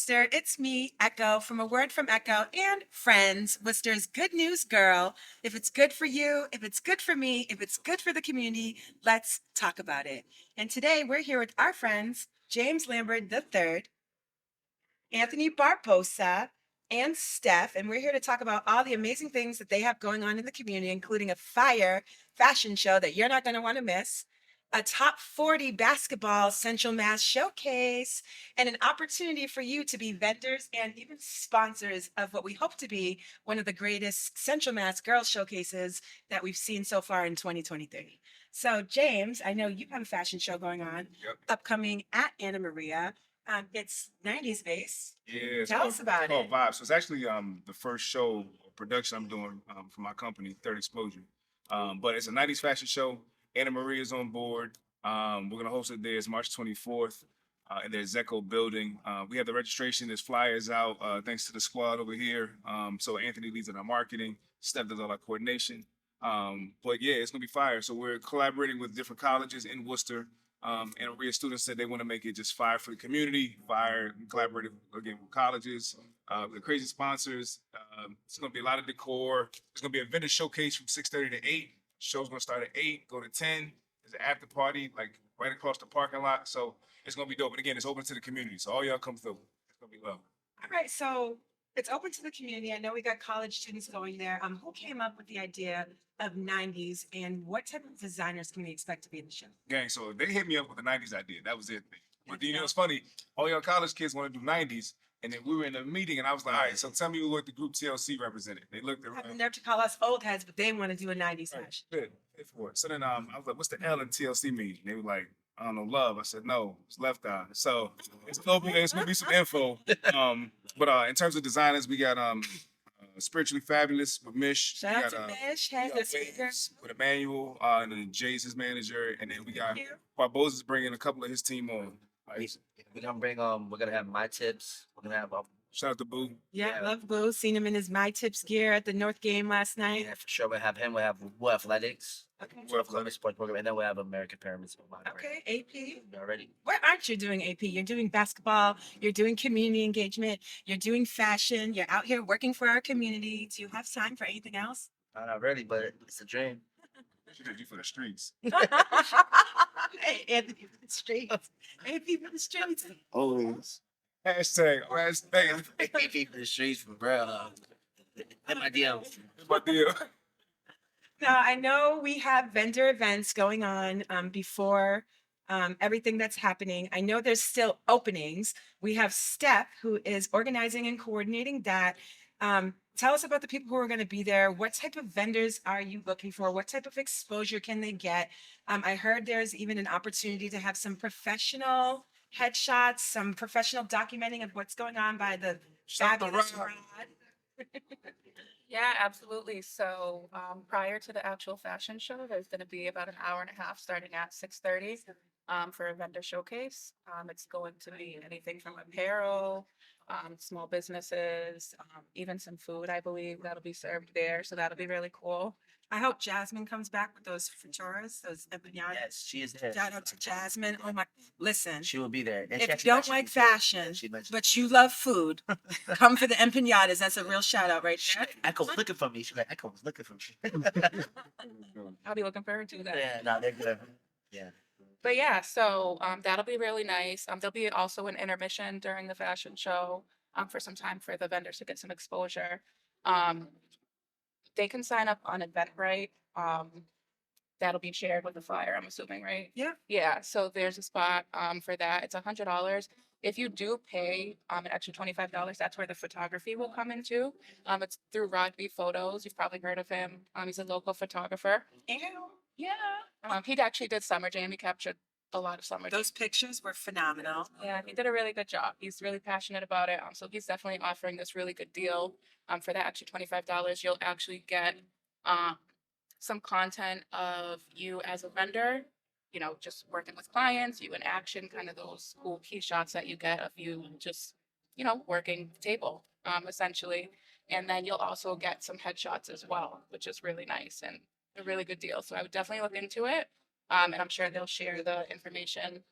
Worcester. It's me, Echo, from A Word from Echo and Friends, Worcester's good news girl. If it's good for you, if it's good for me, if it's good for the community, let's talk about it. And today we're here with our friends, James Lambert III, Anthony Barbosa, and Steph, and we're here to talk about all the amazing things that they have going on in the community, including a fire fashion show that you're not going to want to miss, a top 40 basketball Central Mass showcase, and an opportunity for you to be vendors and even sponsors of what we hope to be one of the greatest Central Mass girls showcases that we've seen so far in 2023. So, James, I know you have a fashion show going on Yep. upcoming at Anna Maria. It's 90s based. Yeah, Tell us about it's called it. Vibe. So it's actually the first show or production I'm doing for my company, Third Exposure. But it's a 90s fashion show. Anna Maria is on board. We're gonna host it there. It's March 24th in the Echo building. We have the registration. There's flyers out. Thanks to the squad over here. So Anthony leads in our marketing. Steph does all our coordination. But yeah, it's gonna be fire. So we're collaborating with different colleges in Worcester. And RIA students said they want to make it just fire for the community, fire, collaborative again with colleges, with crazy sponsors. It's going to be a lot of decor. It's going to be a vendor showcase from 6:30 to 8. Show's going to start at 8, go to 10. There's an after party like right across the parking lot. So it's going to be dope. And again, it's open to the community. So all y'all come through. It's going to be love. All right, so it's open to the community. I know we got college students going there. Who came up with the idea of 90s and what type of designers can we expect to be in the show? Gang, so they hit me up with the 90s idea. That was it. But you know, it's funny. All your college kids want to do 90s. And then we were in a meeting and I was like, all right, so tell me what the group TLC represented. They looked Have the around. nerve to call us old heads, but they want to do a 90s Right, fashion. good. Good for it. So then I was like, what's the L in TLC mean? They were like, I don't know, love. I said, no, it's left eye. So it's gonna be some info. But in terms of designers, we got Spiritually Fabulous with Mish. Shout we out got, to Mish, has the speaker. Wings with Emmanuel, and then Jay's his manager, and then we got Barbosa's bringing a couple of his team on. We're gonna bring we're gonna have my tips. We're gonna have Shout out to Boo. Yeah, Yeah. love Boo. Seen him in his My Tips gear at the North game last night. yeah, for sure. We'll have him. We'll have athletics. Okay. What up, Columbus Sports Program, and then we'll have American Pyramids. Okay, AP. Already. What aren't you doing, AP? You're doing basketball, you're doing community engagement, you're doing fashion, you're out here working for our community. Do you have time for anything else? Not really, but it's a dream. She did you for the streets. Hey, Anthony for the streets. AP for the streets. Always. Hashtag. For the streets for real. Hit my DM. It's my deal. Now, I know we have vendor events going on before everything that's happening. I know there's still openings. We have Steph, who is organizing and coordinating that. Tell us about the people who are going to be there. What type of vendors are you looking for? What type of exposure can they get? I heard there's even an opportunity to have some professional headshots, some professional documenting of what's going on by the Shout out to fabulous Rod. Rod. Yeah, absolutely. So prior to the actual fashion show, there's going to be about an hour and a half starting at 6:30 for a vendor showcase. It's going to be anything from apparel, small businesses, even some food, I believe, that'll be served there. So that'll be really cool. I hope Jasmine comes back with those feturas, those empanadas. Yes, she is there. Shout out to Jasmine. Oh my, listen, She will be there. And she if you actually don't mentioned like it, too. fashion, She mentioned but you love food, come for the empanadas. That's a real shout out right there. Echo was looking for me. She's like, Echo was looking for me. I'll be looking forward to that. yeah, no, they're good. Yeah. But yeah, so that'll be really nice. There'll be also an intermission during the fashion show for some time for the vendors to get some exposure. They can sign up on Eventbrite. That'll be shared with the flyer, I'm assuming, right? Yeah. Yeah, so there's a spot for that. It's $100. If you do pay an extra $25, that's where the photography will come into. It's through Rod B Photos. You've probably heard of him. He's a local photographer. Ew. Yeah. He actually did Summer Jam. He captured a lot of Summer Jam. Those pictures were phenomenal. Yeah, he did a really good job. He's really passionate about it. So he's definitely offering this really good deal. For that extra $25, you'll actually get some content of you as a vendor, just working with clients, you in action, kind of those cool key shots that you get of you just, working the table, essentially. And then you'll also get some headshots as well, which is really nice and a really good deal. So I would definitely look into it. And I'm sure they'll share the information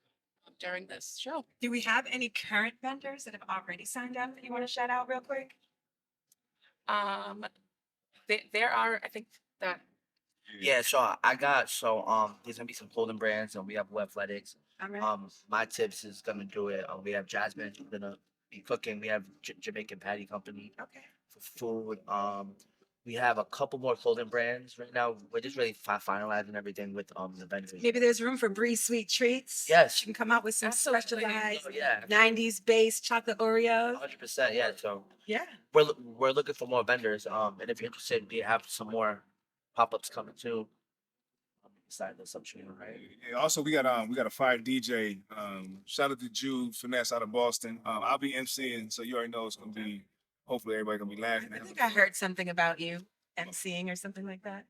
during this show. Do we have any current vendors that have already signed up that you want to shout out real quick? There are, I think that Yeah, so I got there's gonna be some clothing brands and we have Blue Athletics. All right. My tips is gonna do it. We have Jasmine who's gonna be cooking. We have Jamaican Patty Company Okay. for food. We have a couple more clothing brands right now. We're just really finalizing everything with the vendors. Maybe there's room for Bree Sweet Treats. Yes. She can come out with some Absolutely. specialized Oh, yeah, 90s based chocolate Oreos. 100%. Yeah. So Yeah. we're looking for more vendors. And if you're interested, we have some more pop-ups coming too. Besides the subtree, right? Yeah, also, we got a fire DJ. Shout out to Jude Finesse out of Boston. I'll be MCing, so you already know it's gonna be. Hopefully, everybody gonna be laughing. I think I heard something about you emceeing or something like that.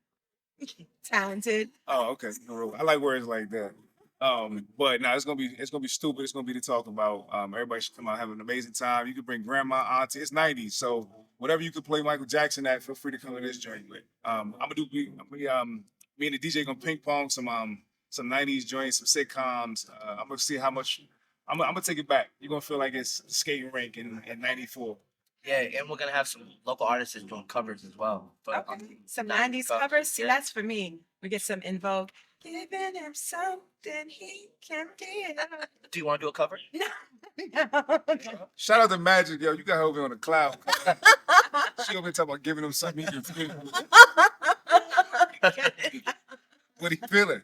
Talented. Oh, okay. I like words like that. But no, it's gonna be stupid. It's gonna be to talk about. Everybody should come out, have an amazing time. You can bring grandma, auntie. It's '90s, so whatever you could play Michael Jackson at, feel free to come to this joint with. Me and the DJ gonna ping pong some '90s joints, some sitcoms. I'm gonna see how much. I'm gonna take it back. You're gonna feel like it's skating rink in '94. Yeah, and we're gonna have some local artists doing covers as well. But, Okay. Some 90s covers. See, that's for me. We get some In Vogue. Giving him something he can feel. Do you want to do a cover? No. No. Shout out to Magic, yo. You got her over on the cloud. She over here talking about giving him something he can feel. What he feeling?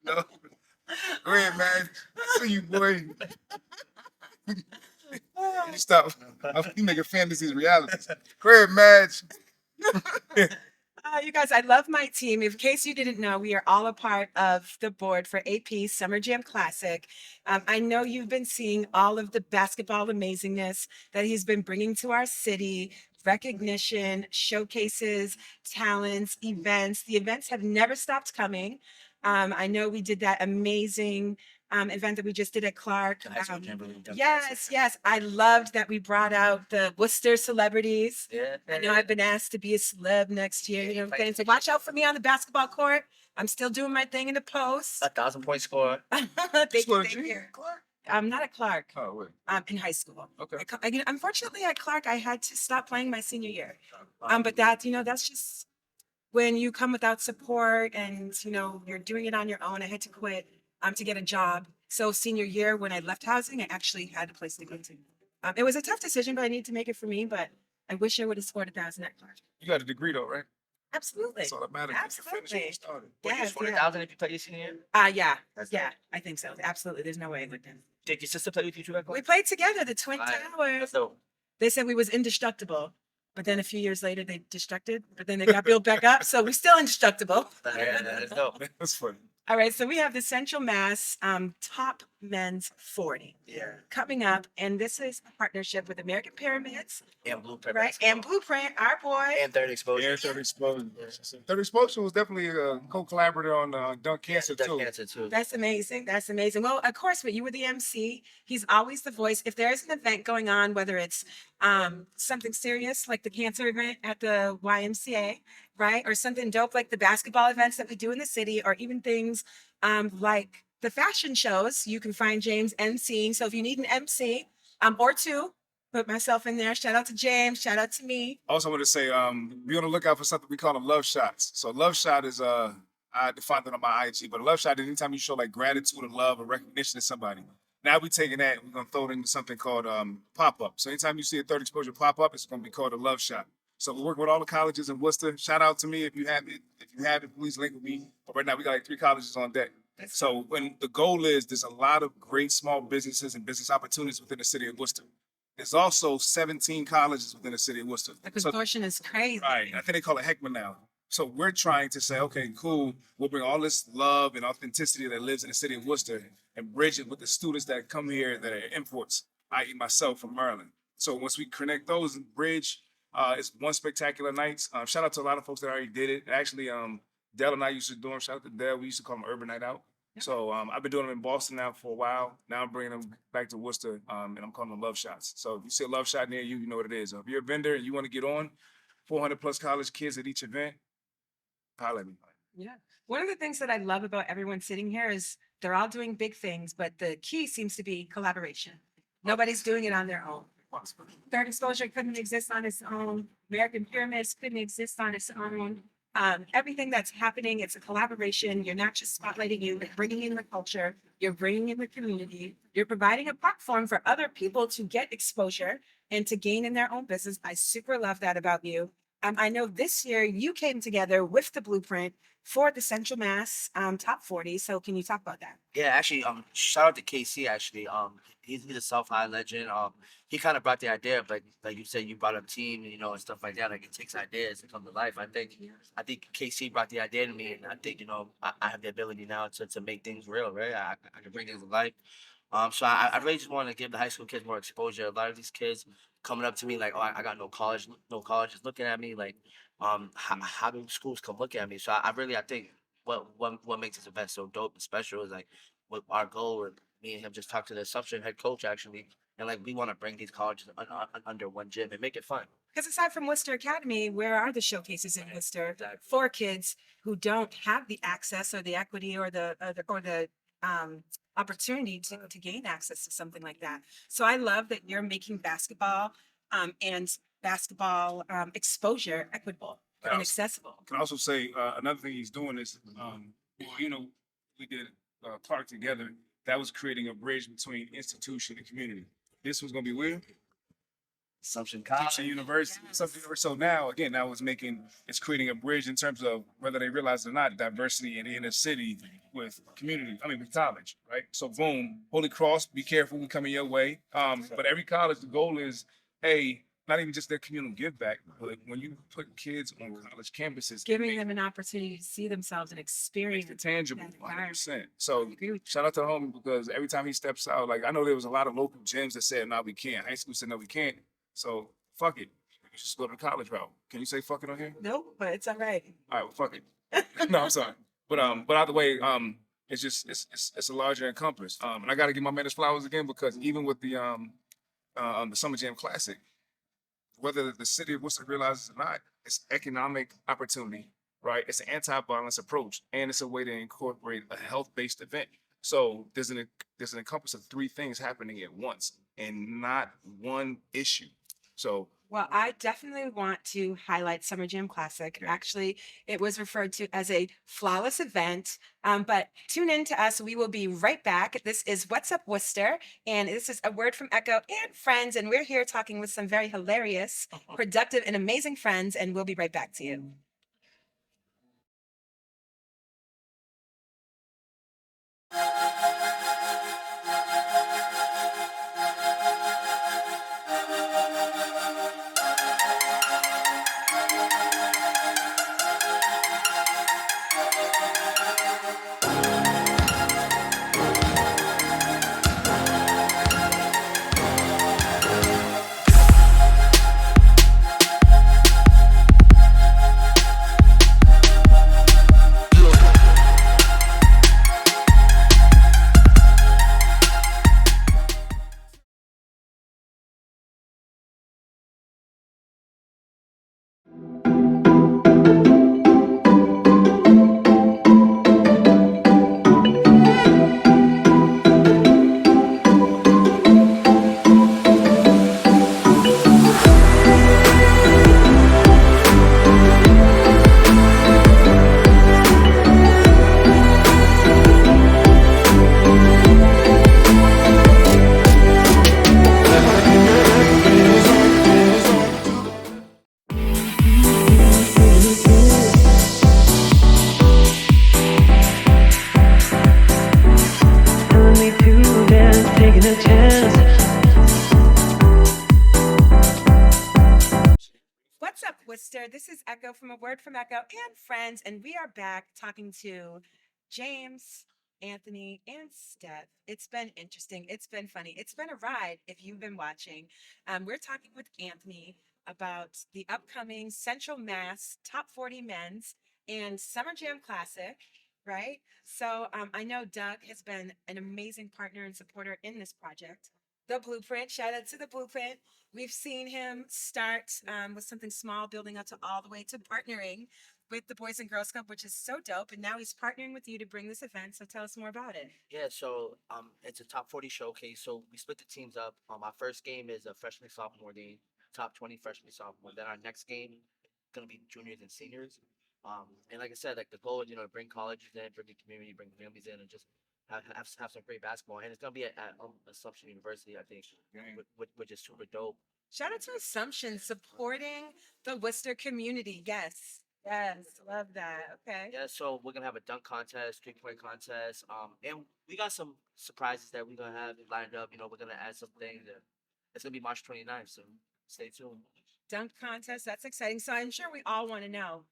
No. Go ahead, man. See you, boy. You stop. You making fantasies realities. Go ahead, Madge. You guys, I love my team. In case you didn't know, we are all a part of the board for AP Summer Jam Classic. I know you've been seeing all of the basketball amazingness that he's been bringing to our city, recognition, showcases, talents, events. The events have never stopped coming. I know we did that amazing event that we just did at Clark. The high school jamboree, definitely. Yes. I loved that we brought out the Worcester celebrities. Yeah. I know I've been asked to be a celeb next year. You know, getting to watch out for me on the basketball court. I'm still doing my thing in the post. 1,000-point score. Thank Scored a you. G? Clark? I'm not at Clark. Oh, wait. In high school. Okay. Unfortunately, at Clark, I had to stop playing my senior year. But that's just when you come without support and you're doing it on your own. I had to quit to get a job. So senior year, when I left housing, I actually had a place to go to. It was a tough decision, but I needed to make it for me. But I wish I would have scored 1,000 at Clark. You got a degree though, right? Absolutely. That's all that matters. You can finish what you started. Would you Yes, score yeah. 1,000 if you play your senior year? Yeah, That's yeah, I think so. Absolutely. There's no way I wouldn't. Did your sister play with you too? We played together, the Twin Towers. That's dope. They said we was indestructible, but then a few years later they destructed, but then they got built back up. So we're still indestructible. Yeah, that's dope. That's funny. All right, so we have the Central Mass Top Men's 40 Yeah. coming up, and this is a partnership with American Pyramids, And Blueprint. right? And Blueprint, our boy. And Third Exposure. Yeah, Third Exposure. Third Exposure was definitely a co-collaborator on Dunk Cancer Dunk too. Cancer too. That's amazing. That's amazing. Well, of course, but you were the MC. He's always the voice. If there's an event going on, whether it's something serious like the cancer event at the YMCA, right? Or something dope like the basketball events that we do in the city, or even things like the fashion shows, you can find James MCing. So if you need an MC or two, put myself in there. Shout out to James. Shout out to me. Also, want to say, be on the lookout for something we call them love shots. So, love shot is I defined it on my IG, but a love shot is anytime you show like gratitude and love or recognition to somebody. Now we're taking that, we're gonna throw it into something called pop up. So, anytime you see a Third Exposure pop up, it's gonna be called a love shot. So, we're working with all the colleges in Worcester. Shout out to me if you have it. If you have it, please link with me. But right now, we got like 3 colleges on deck. So, when the goal is, there's a lot of great small businesses and business opportunities within the city of Worcester. There's also 17 colleges within the city of Worcester. The So, consortium is crazy. right. I think they call it Heckman now. So we're trying to say, okay, cool. We'll bring all this love and authenticity that lives in the city of Worcester and bridge it with the students that come here that are imports, i.e. myself from Maryland. So once we connect those and bridge, it's one spectacular night. Shout out to a lot of folks that already did it. Actually, Dell and I used to do them. Shout out to Dell. We used to call them Urban Night Out. So I've been doing them in Boston now for a while. Now I'm bringing them back to Worcester, and I'm calling them love shots. So if you see a love shot near you, you know what it is. If you're a vendor and you want to get on, 400 plus college kids at each event, holler at me. Yeah. One of the things that I love about everyone sitting here is they're all doing big things, but the key seems to be collaboration. Nobody's doing it on their own. Third exposure couldn't exist on its own. American pyramids couldn't exist on its own. Everything that's happening, it's a collaboration. You're not just spotlighting you, but bringing in the culture. You're bringing in the community. You're providing a platform for other people to get exposure and to gain in their own business. I super love that about you. I know this year you came together with the blueprint for the Central Mass Top 40. So can you talk about that? Yeah, actually, shout out to KC. Actually, he's a South-High legend. He kind of brought the idea, but like you said, you brought up team, you know, and stuff like that. Like it takes ideas to come to life. I think KC brought the idea to me, and I think I have the ability now to make things real, right? I can bring things to life. So I really just want to give the high school kids more exposure. A lot of these kids coming up to me like, oh, I got no college, no college, is looking at me like, how do schools come look at me? So I think what makes this event so dope and special is like what our goal, and me and him just talked to the assumption head coach actually, and like we want to bring these colleges under one gym and make it fun. Because aside from Worcester Academy, where are the showcases in Worcester Exactly. for kids who don't have the access or the equity or the opportunity to gain access to something like that? So I love that you're making basketball and basketball exposure equitable and accessible. Can also say another thing he's doing is, we did Clark together. That was creating a bridge between institution and community. This was going to be where? Assumption Teaching College. University. Yes. So now, again, it's creating a bridge in terms of whether they realize it or not, diversity in the inner city with community, with college, right? So boom, Holy Cross, be careful, we coming your way. But every college, the goal is, hey, not even just their communal give back, but when you put kids on college campuses, Giving them an opportunity to see themselves and makes experience it tangible, that environment. 100%. So I agree with you. shout out to the homie because every time he steps out, like I know there was a lot of local gyms that said, no, we can't. High school said, no, we can't. So fuck it. You just go to the college route. Can you say fuck it on here? Nope, but it's all right. All right, well, fuck it. No, I'm sorry. But either way, it's just it's a larger encompass. And I gotta give my man his flowers again because even with the Summer Jam Classic, whether the city of Worcester realizes it or not, it's economic opportunity, right? It's an anti-violence approach, and it's a way to incorporate a health-based event. So there's an encompass of three things happening at once, and not one issue. So Well, I definitely want to highlight Summer Jam Classic. Yeah. Actually, it was referred to as a flawless event. But tune in to us. We will be right back. This is What's Up Worcester, and this is a word from Echo and friends. And we're here talking with some very hilarious, productive, and amazing friends. And we'll be right back to you. Telling me to dance, taking a chance. What's up, Worcester? This is Echo from A Word from Echo and friends, and we are back talking to James, Anthony, and Steph. It's been interesting. It's been funny. It's been a ride if you've been watching. We're talking with Anthony about the upcoming Central Mass Top 40 Men's and Summer Jam Classic, right? So I know Doug has been an amazing partner and supporter in this project. The blueprint. Shout out to the blueprint. We've seen him start with something small, building up to all the way to partnering with the Boys and Girls Club, which is so dope. And now he's partnering with you to bring this event. So tell us more about it. Yeah, so it's a top 40 showcase. So we split the teams up. Our first game is a freshman sophomore game, top 20 freshman sophomore. Then our next game gonna be juniors and seniors. And like I said, like the goal is to bring colleges in, bring the community, bring families in, and just have some great basketball. And it's gonna be at Assumption University, I think, which is super dope. Shout out to Assumption supporting the Worcester community. Yes. Yes. Love that. Okay. Yeah, so we're gonna have a dunk contest, 3-point contest, and we got some surprises that we're gonna have lined up. We're gonna add some things. It's gonna be March 29th, so stay tuned. Dunk contest. That's exciting. So I'm sure we all want to know.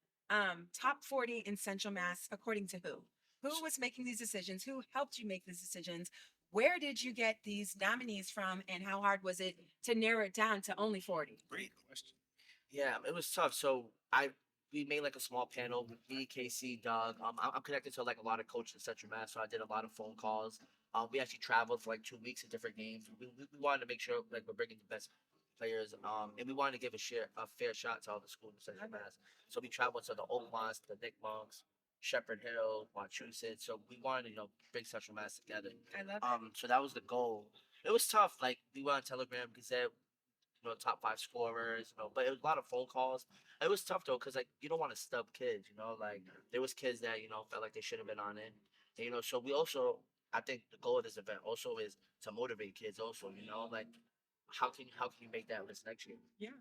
Top 40 in Central Mass, according to who? Who was making these decisions? Who helped you make these decisions? Where did you get these nominees from? And how hard was it to narrow it down to only 40? Great question. Yeah, it was tough. So we made like a small panel with me, Casey, Doug. I'm connected to like a lot of coaches in Central Mass, so I did a lot of phone calls. We actually traveled for like 2 weeks at different games. We wanted to make sure like we're bringing the best players. And we wanted to give a fair shot to all the schools in Central Mass. So we traveled to the Oaklaws, the Nick Monks, Shepherd Hill, Massachusetts. So we wanted to bring Central Mass together. I love it. So that was the goal. It was tough. Like we went on Telegram because top 5 scorers, but it was a lot of phone calls. It was tough though, because like you don't want to stub kids, like there was kids that, felt like they should have been on it. And, so we also, I think the goal of this event also is to motivate kids also, like how can you make that list next year? Yeah.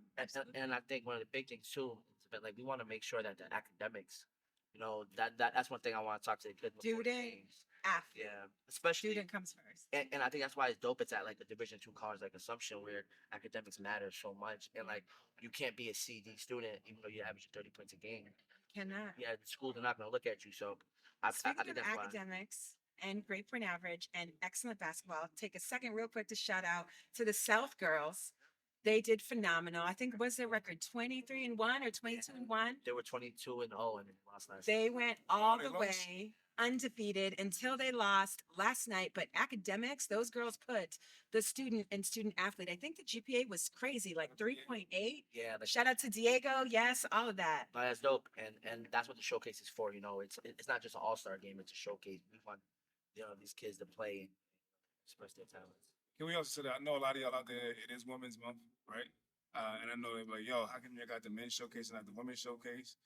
And I think one of the big things too is that like we want to make sure that the academics, that's one thing I want to talk to the kids before the Student games. athlete. Yeah, especially Student comes first. and I think that's why it's dope. It's at like a Division II college like Assumption where academics matter so much, and like you can't be a CD student even though you average 30 points a game. Cannot. Yeah, the schools are not going to look at you. So I Speaking think of that's why. academics and great point average and excellent basketball, take a second real quick to shout out to the South girls. They did phenomenal. I think was their record 23-1 or 22-1. They were 22-0 and lost last. They went all They the lost. way undefeated until they lost last night. But academics, those girls put the student and student athlete. I think the GPA was crazy, like 3.8. Yeah, like, Shout out to Diego. Yes, all of that. no, that's dope, and that's what the showcase is for. It's not just an all-star game; it's a showcase. We want these kids to play and express their talents. Can we also say that I know a lot of y'all out there, it is Women's Month, right? And I know they're like, yo, how come you got the men's showcase and not the women's showcase?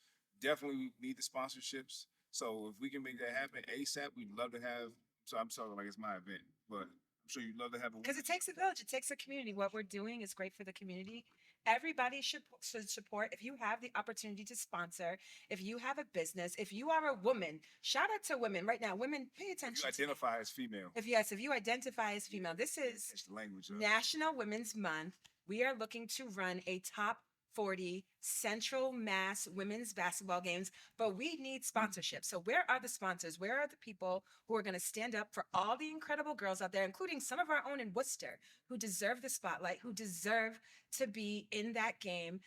Definitely need the sponsorships. So if we can make that happen ASAP, we'd love to have. So I'm sorry, like it's my event, but I'm sure you'd love to have a. Because it takes a village, it takes a community. What we're doing is great for the community. Everybody should support. If you have the opportunity to sponsor, if you have a business, if you are a woman, shout out to women right now. Women, pay You attention. identify as female. If you identify as female, this is It's the language. Of National Women's Month. We are looking to run a top 40 Central Mass women's basketball games, but we need sponsorship. So where are the sponsors? Where are the people who are going to stand up for all the incredible girls out there, including some of our own in Worcester, who deserve the spotlight, who deserve to be in that game?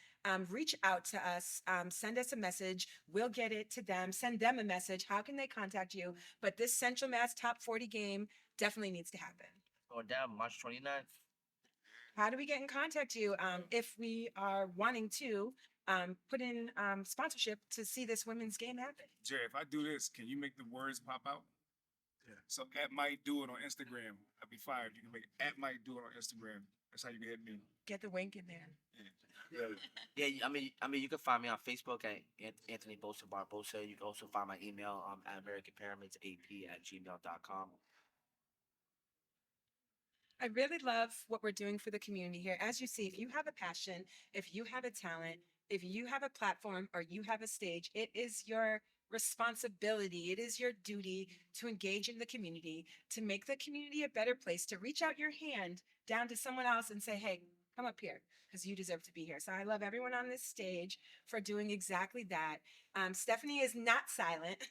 Reach out to us, send us a message. We'll get it to them, send them a message. How can they contact you? But this Central Mass top 40 game definitely needs to happen. Going down March 29th. How do we get in contact you if we are wanting to put in sponsorship to see this women's game happen? Jerry, if I do this, can you make the words pop out? Yeah. So at might do it on Instagram. I'd be fired. You can make at might do it on Instagram. That's how you can hit me. Get the wink in there. Yeah. Yeah, I mean, you can find me on Facebook at Anthony Bosa Barbosa. You can also find my email at AmericanPyramidsAP@gmail.com. I really love what we're doing for the community here. As you see, if you have a passion, if you have a talent, if you have a platform or you have a stage, it is your responsibility, it is your duty to engage in the community, to make the community a better place, to reach out your hand down to someone else and say, hey, come up here because you deserve to be here. So I love everyone on this stage for doing exactly that. Stephanie is not silent.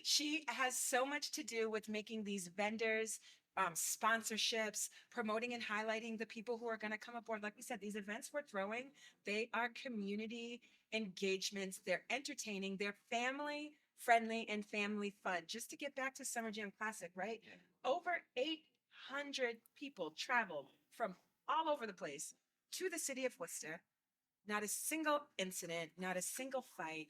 She has so much to do with making these vendors, sponsorships, promoting and highlighting the people who are going to come aboard. Like we said, these events we're throwing, they are community engagements. They're entertaining. They're family friendly and family fun. Just to get back to Summer Jam Classic, right? Over 100 people traveled from all over the place to the city of Worcester. Not a single incident, not a single fight.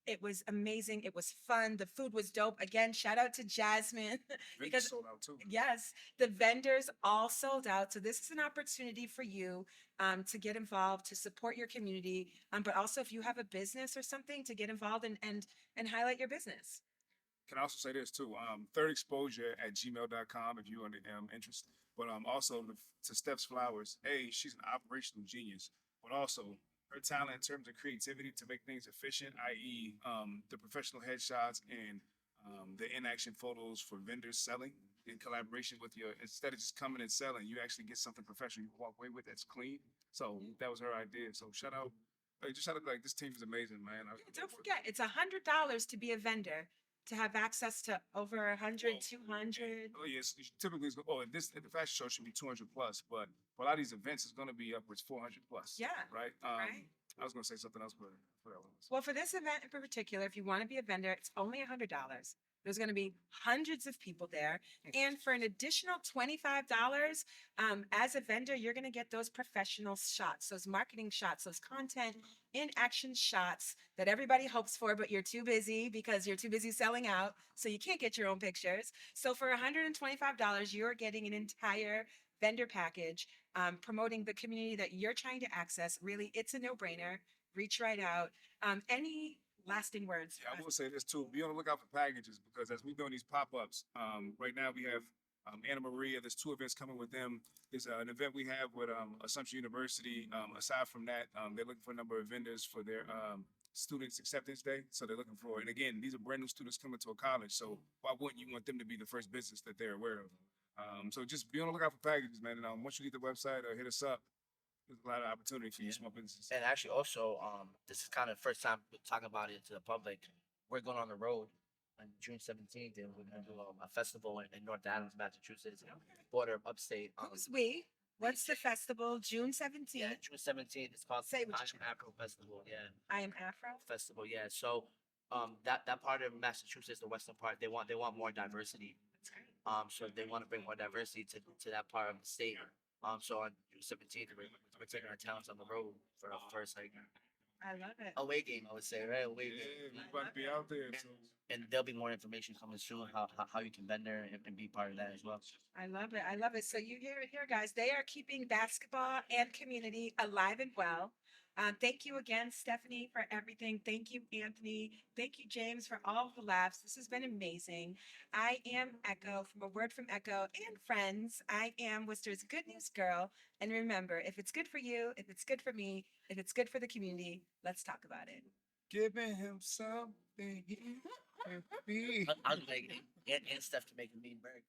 It was amazing. It was fun. The food was dope. Again, shout out to Jasmine Vendors because sold out too. yes, the vendors all sold out. So this is an opportunity for you to get involved, to support your community, but also if you have a business or something, to get involved and highlight your business. Can I also say this too? Thirdexposure@gmail.com if you're interested. But also to Steph's Flowers, hey, she's an operational genius, but also her talent in terms of creativity to make things efficient, i.e., the professional headshots and the in-action photos for vendors selling in collaboration with your. Instead of just coming and selling, you actually get something professional you can walk away with that's clean. So that was her idea. So shout out. Like, just shout out, like, this team is amazing, man. Don't forget, it's $100 to be a vendor, to have access to over 100, 200. Oh yes, typically it's at the fashion show should be 200 plus, but for a lot of these events it's going to be upwards 400 plus. Yeah, Right. right. I was going to say something else, but for that one. Well, for this event in particular, if you want to be a vendor, it's only $100. There's going to be hundreds of people there. And for an additional $25, as a vendor, you're going to get those professional shots, those marketing shots, those content in action shots that everybody hopes for, but you're too busy because you're too busy selling out. So you can't get your own pictures. So for $125, you're getting an entire vendor package promoting the community that you're trying to access. Really, it's a no-brainer. Reach right out. Any lasting words? Yeah, I will say this too. Be on the lookout for packages because as we're doing these pop-ups, right now we have Anna Maria. There's 2 events coming with them. There's an event we have with Assumption University. Aside from that, they're looking for a number of vendors for their Students Acceptance Day. So they're looking for, and again, these are brand new students coming to a college. So why wouldn't you want them to be the first business that they're aware of? So just be on the lookout for packages, man. And once you get the website, hit us up. There's a lot of opportunity for you small businesses. And actually, also, this is kind of the first time we're talking about it to the public. We're going on the road on June 17th, and we're going to do a festival in North Adams, Massachusetts, border of upstate. Who's we? What's the festival? June 17th. Yeah, June 17th. It's called Say what I you Am Afro Festival. Yeah, I am Afro. festival. Yeah. So, that part of Massachusetts, the western part, they want more diversity. That's great. So they want to bring more diversity to that part of the state. So on June 17th, we're taking our talents on the road for the first I love it. away game, I would say, right? Away Yeah, game. we about to be out there. So And there'll be more information coming soon how you can bend there and be part of that as well. I love it. I love it. So you hear it here, guys. They are keeping basketball and community alive and well. Thank you again, Stephanie, for everything. Thank you, Anthony. Thank you, James, for all the laughs. This has been amazing. I am Echo from A Word from Echo and Friends. I am Worcester's Good News Girl. And remember, if it's good for you, if it's good for me, if it's good for the community, let's talk about it. giving him something. I was like, and Steph can make a mean burger.